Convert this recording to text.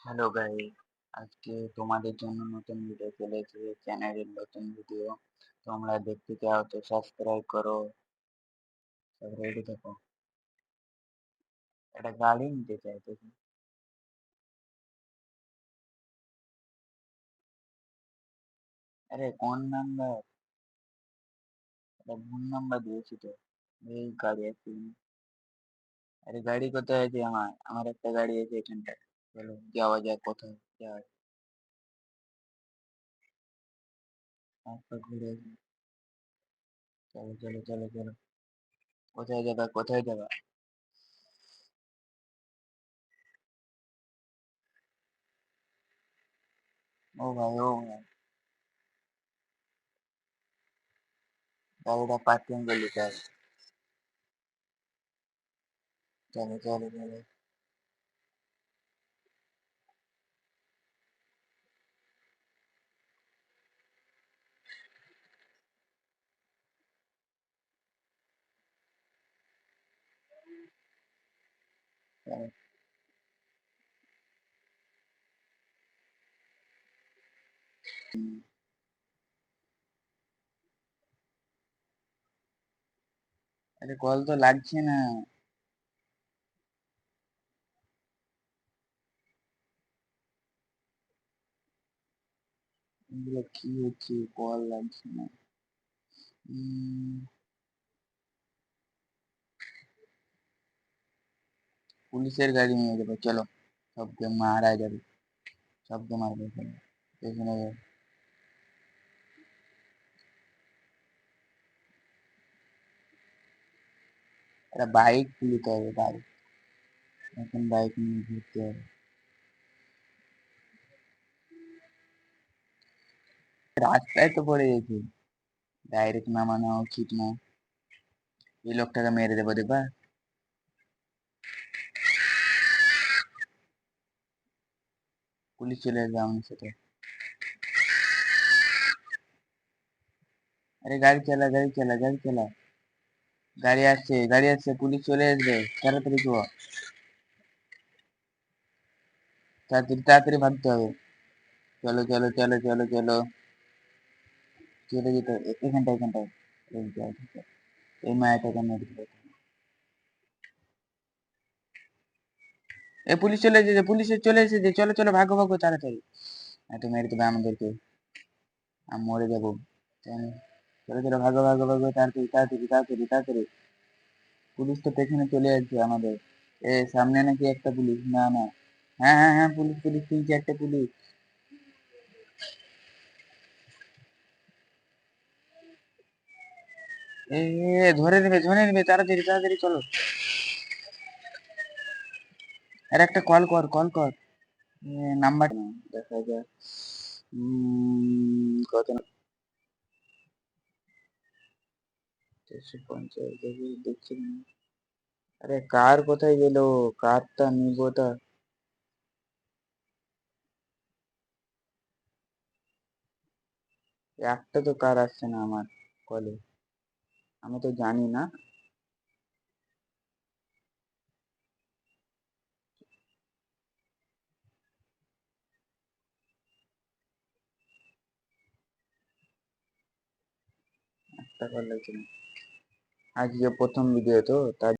Hello guys, আজকে তোমাদের জন্য নতুন ভিডিও চলে এসেছে, চ্যানেলের নতুন ভিডিও। তোমরা দেখতে চাও তো সাবস্ক্রাইব করো। সব রেডি থাকো। একটা গাড়ি নিতে চাইতেছি। আরে কোন নাম্বার? এটা ভুল নাম্বার দিয়েছি তো। এই গাড়ি আছে। আরে গাড়ি কোথায় আছে? আমার একটা গাড়ি আছে এখানটা। চলো যাওয়া যাক, কোথায় যাওয়া যায়। তারপর ঘুরে আসি। চলো চলো চলো চলো। কোথায় যাবা, কোথায় যাবা? ও ভাই, ও ভাই, গাড়িটা পার্কিং করলি তাই? চলো চলো চলো চলো। আরে কল তো লাগছে না। এগুলো কি হচ্ছে? কল লাগছে না। উম, পুলিশের গাড়ি নিয়ে যাবো, চলো। সবকে মারা যাবে, সবকে মারবে চলো। পেছনে যাও। একটা বাইক তুলতে হবে, বাইক। এখন বাইক নিয়ে ঘুরতে হবে। রাস্তায় তো পড়ে গেছে। ডাইরেক্ট নামানো উচিত না। এই লোকটাকে মেরে দেবো, দেখবা? পুলিশ চলে আসবে আমার সাথে। আরে গাড়ি চালা, গাড়ি চালা, গাড়ি চালা। গাড়ি আসছে, গাড়ি আসছে, পুলিশ চলে আসবে। তাড়াতাড়ি চো। তাড়াতাড়ি তাড়াতাড়ি ভাগতে হবে। চলো চলো চলো চলো চলো। চলে যেতে হবে। এখানটায় এখানটায়। এই যাও, ঠিক আছে। এই মায়াটাকে মেরে দিবে। এ পুলিশ চলে এসেছে, পুলিশ চলে এসেছে, চলো চলো, ভাগো ভাগো তাড়াতাড়ি। এত মেরে দেবে আমাদেরকে। আমি মরে যাবো। চলো চলো চলো, ভাগো ভাগো ভাগো, তাড়াতাড়ি তাড়াতাড়ি তাড়াতাড়ি তাড়াতাড়ি। পুলিশ তো পেছনে চলে আসছে আমাদের। এ সামনে নাকি একটা পুলিশ, না না। হ্যাঁ হ্যাঁ হ্যাঁ, পুলিশ পুলিশ, 3-4টে পুলিশ। এ ধরে নেবে, ধরে নেবে, তাড়াতাড়ি তাড়াতাড়ি চলো। আর একটা কল কর, কল কর। নাম্বার দেখা যায়। কত? 450 দেখি, দেখছি না। আরে কার কোথায় গেল? কারটা নিবোটা। একটা তো কার আসছে না আমার কলে। আমি তো জানি না। একটা কল লাগছে না। আজকে প্রথম ভিডিও তো তার